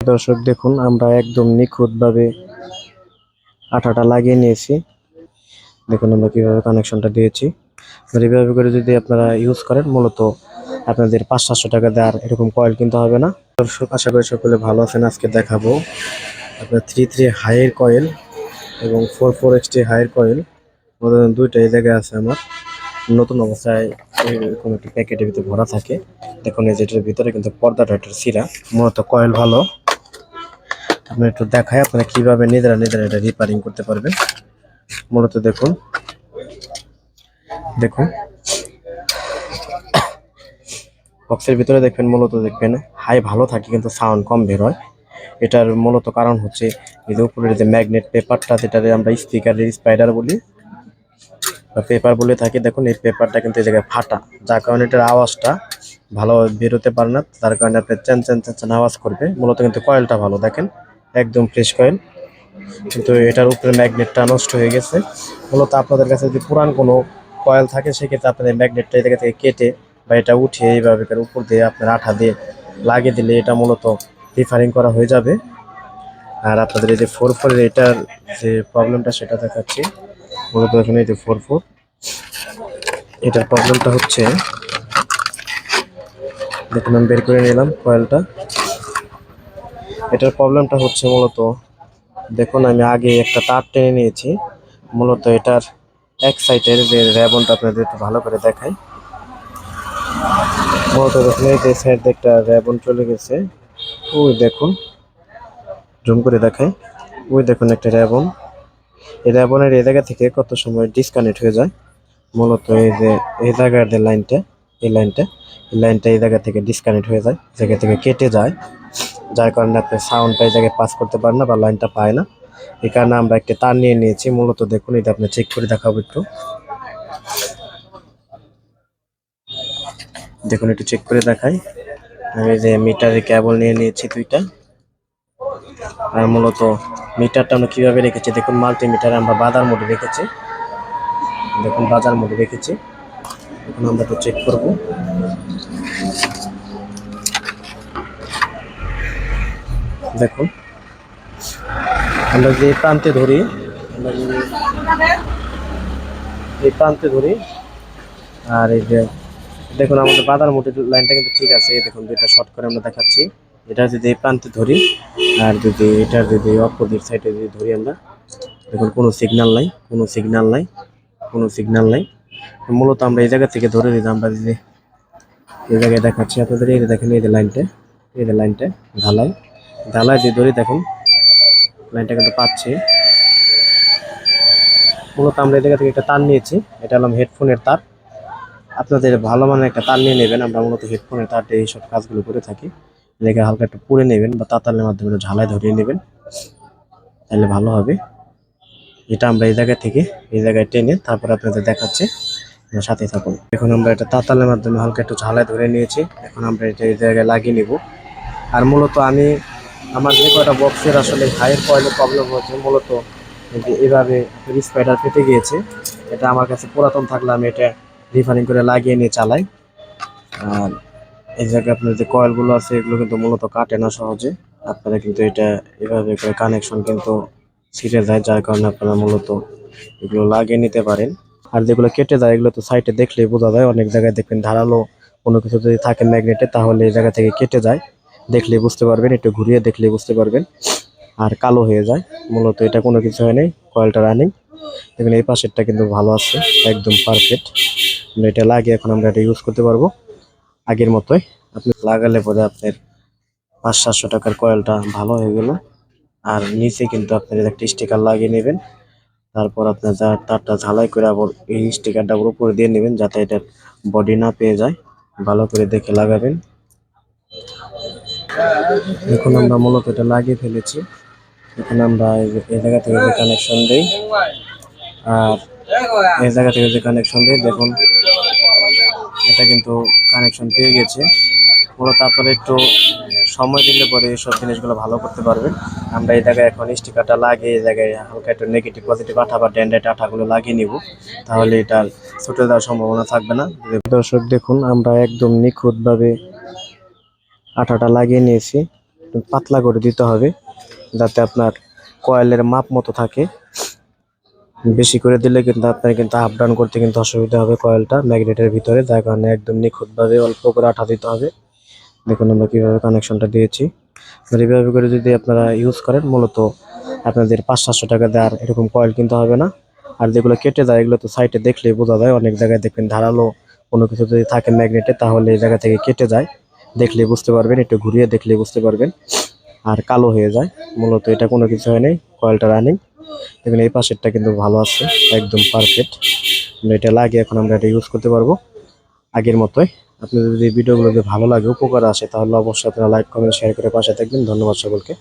দর্শক দেখুন আমরা একদম নিখুঁতভাবে আঠাটা লাগিয়ে নিয়েছি। দেখুন আমরা কিভাবে কানেকশনটা দিয়েছি। এইভাবে করে যদি আপনারা ইউজ করেন মূলত আপনাদের 500-700 টাকা দেওয়ার এরকম কয়েল কিনতে হবে না। দর্শক আশা করি সকলে ভালো আছেন। আজকে দেখাবো আপনার 3 হাইয়ের কয়েল এবং 4 এক্সটি হাইয়ের কয়েল দুইটা এই জায়গায় আছে আমার নতুন অবস্থায় এরকম একটি প্যাকেটের ভিতরে ভরা থাকে। দেখুন এই যেটার ভিতরে কিন্তু পর্দাটা একটা ছিঁড়া, মূলত কয়েল ভালো। আপনি একটু দেখায় আপনারা কিভাবে নিজেরা এটা রিপেয়ারিং করতে পারবেন। মূলত দেখুন বক্সের ভিতরে দেখবেন মূলত দেখবেন হাই ভালো থাকে কিন্তু সাউন্ড কম বের হয়। এটার মূলত কারণ হচ্ছে এই যে উপরের যে ম্যাগনেট পেপারটা, যেটারে আমরা স্পিকারের স্পাইডার বলি বা পেপার বলে থাকি, দেখুন এই পেপারটা কিন্তু এই জায়গায় ফাটা, যার কারণে এটার আওয়াজটা ভালো বেরোতে পারে না। তার কারণে আপনার চ্যান চ্যান চ্যান চ্যান আওয়াজ করবে। মূলত কিন্তু কয়েলটা ভালো, দেখেন একদম ফ্রেশ কয়েল, কিন্তু এটার উপরে ম্যাগনেটটা নষ্ট হয়ে গেছে। মূলত আপনাদের কাছে যদি পুরান কোনো কয়েল থাকে সেক্ষেত্রে আপনাদের ম্যাগনেটটা এই জায়গা থেকে কেটে বা এটা উঠিয়ে এইভাবে উপর দিয়ে আপনার আঠা দিয়ে লাগিয়ে দিলে এটা মূলত রিফারিং করা হয়ে যাবে। আর আপনাদের এই যে 4 এটার যে প্রবলেমটা সেটা দেখাচ্ছি। মূলত এখানে এই যে 4 এটার প্রবলেমটা হচ্ছে, দেখুন আমি বের করে নিলাম কয়েলটা। এটার প্রবলেমটা হচ্ছে মূলত দেখুন আমি আগে একটা তার টেনে নিয়েছি। মূলত এটার এক সাইডের যে র্যাবনটা আপনাদের একটু ভালো করে দেখাই। মূলত দেখুন এই যে সাইড দিয়ে একটা র্যাবন চলে গেছে, ওই দেখুন জুম করে দেখাই, ওই দেখুন একটা র্যাবন। এই র্যাবনের এই জায়গা থেকে কত সময় ডিসকানেক্ট হয়ে যায়। মূলত এই যে এই জায়গার যে লাইনটা, এই লাইনটা এই জায়গা থেকে ডিসকানেক্ট হয়ে যায়, জায়গা থেকে কেটে যায়, যার কারণে আপনি সাউন্ডটা এই জায়গায় পাস করতে পারেন না বা লাইনটা পায় না। এই কারণে আমরা একটা তার নিয়ে নিয়েছি। মূলত দেখুন এটা আপনি চেক করে দেখাবো একটু, দেখুন একটু চেক করে দেখাই। আমি যে মিটারের কেবল নিয়ে নিয়েছি 2টা। আর মূলত মিটারটা আমরা কিভাবে রেখেছি দেখুন, মাল্টিমিটার আমরা বাজার মোডে রেখেছি, দেখুন বাজার মোডে রেখেছি। এখন আমরা একটু চেক করব। দেখুন আমরা যে প্রান্তে ধরি, এই প্রান্তে ধরি, আর এই যে দেখুন আমাদের বাজার মোডের লাইনটা কিন্তু ঠিক আছে। দেখুন দুইটা শর্ট করে আমরা দেখাচ্ছি। এটা যদি এই প্রান্তে ধরি আর যদি এটার যদি অপোজিট সাইডে যদি ধরি আমরা, দেখুন কোনো সিগন্যাল নাই, কোনো সিগন্যাল নাই। মূলত আমরা এই জায়গা থেকে ধরে নিলাম। আমরা যদি এই জায়গায় দেখাচ্ছি আপনাদের, এই দেখেন এই যে লাইনটা ঢালাই যে ধরি, দেখুন লাইনটা কিন্তু পাচ্ছি। মূলত আমরা এই জায়গা থেকে একটা তার নিয়েছি, এটা হলাম হেডফোনের তার। আপনাদের ভালো মানের একটা তার নিয়ে নেবেন। আমরা মূলত হেডফোনের তার দিয়ে এইসব কাজগুলো করে থাকি। লেগে হালকা একটু পুড়ে নেবেন বা তাতালের মাধ্যমে ঝালাই ধরিয়ে নেবেন, তাহলে ভালো হবে। এটা আমরা এই জায়গা থেকে এই জায়গায় টেনে তারপর আপনাদের দেখাচ্ছে, সাথে থাকুন। এখন আমরা এটা তাতালের মাধ্যমে হালকা একটু ঝালাই ধরে নিয়েছি। এখন আমরা এটা এই জায়গায় লাগিয়ে নিব। আর মূলত আমার যে কয়টা বক্সের আসলে হাইয়ের কয়েলের প্রবলেম হচ্ছে, মূলত এইভাবে স্পাইডার ফেটে গিয়েছে। এটা আমার কাছে পুরাতন থাকলে আমি এটা রিফারিং করে লাগিয়ে নিয়ে চালাই। আর এই জায়গায় আপনার যে কয়েলগুলো আছে এগুলো কিন্তু মূলত কাটে না সহজে। আপনারা কিন্তু এটা এভাবে করে কানেকশন কিন্তু ছিঁড়ে যায়, যার কারণে আপনারা মূলত এগুলো লাগিয়ে নিতে পারেন। আর যেগুলো কেটে যায় এগুলো তো সাইডে দেখলেই বোঝা যায়। অনেক জায়গায় দেখবেন ধারালো কোনো কিছু যদি থাকে ম্যাগনেটে, তাহলে এই জায়গা থেকে কেটে যায়, দেখলেই বুঝতে পারবেন, একটু ঘুরিয়ে দেখলেই বুঝতে পারবেন। আর কালো হয়ে যায়। মূলত এটা কোনো কিছু হয় নাই, কয়েলটা রানিং। দেখুন এই পাশেরটা কিন্তু ভালো আছে, একদম পারফেক্ট। আমরা এটা লাগিয়ে এখন আমরা এটা ইউজ করতে পারবো আগের মতোই। আপনি লাগালে পরে আপনার 500-700 টাকার কয়েলটা ভালো হয়ে গেল। আর নিচে কিন্তু আপনার একটা স্টিকার লাগিয়ে নেবেন। তারপর আপনার তারটা ঝালাই করে আবার এই স্টিকারটা উপরে দিয়ে নেবেন, যাতে এটার বডি না পেয়ে যায়। ভালো করে দেখে লাগাবেন। এখন আমরা মূলত এটা লাগিয়ে ফেলেছি। এখন আমরা এই জায়গা থেকে যে কানেকশন দিই আর এই জায়গা থেকে যে কানেকশন দিই, দেখুন এটা কিন্তু কানেকশন পেয়ে গেছে। মূলত আপনারা একটু সময় দিলে পরে এইসব জিনিসগুলো ভালো করতে পারবেন। আমরা এই জায়গায় এখন স্টিকারটা লাগিয়ে এই জায়গায় হালকা একটু নেগেটিভ পজিটিভ আঠা বা ড্যান্ডেড আঠাগুলো লাগিয়ে নিব, তাহলে এটার ছুটে যাওয়ার সম্ভাবনা থাকবে না। দর্শক দেখুন আমরা একদম নিখুঁতভাবে আঠাটা লাগিয়ে নিয়েছি। একটু পাতলা করে দিতে হবে, যাতে আপনার কয়েলের মাপ মতো থাকে। বেশি করে দিলে কিন্তু আপনার কিন্তু আপ ডাউন করতে কিন্তু অসুবিধা হবে কয়েলটা ম্যাগনেটের ভিতরে, যার কারণে একদম নিখুঁতভাবে অল্প করে আঠা দিতে হবে। দেখুন আমরা কিভাবে কানেকশনটা দিয়েছি। এইভাবে করে যদি আপনারা ইউজ করেন, মূলত আপনাদের 500-700 টাকা দেওয়ার এরকম কয়েল কিনতে হবে না। আর যেগুলো কেটে যায় এগুলো তো সাইটে দেখলেই বোঝা যায়, অনেক জায়গায় দেখবেন ধারালো কোনো কিছু যদি থাকে ম্যাগনেটে, তাহলে এই জায়গা থেকে কেটে যায়, দেখলেই বুঝতে পারবেন, একটু ঘুরিয়ে দেখলেই বুঝতে পারবেন, আর কালো হয়ে যায়। মূলত এটা কোনো কিছু হয় নাই, কয়েলটা রানিং। দেখুন এই পাশেরটা কিন্তু ভালো আছে, একদম পারফেক্ট। এটা লাগিয়ে এখন আমরা এটা ইউজ করতে পারবো আগের মতোই। আপনাদের যদি ভিডিওগুলো যদি ভালো লাগে, উপকার আসে, তাহলে অবশ্যই আপনারা লাইক কমেন্ট শেয়ার করে পাশে থাকবেন। ধন্যবাদ সকলকে।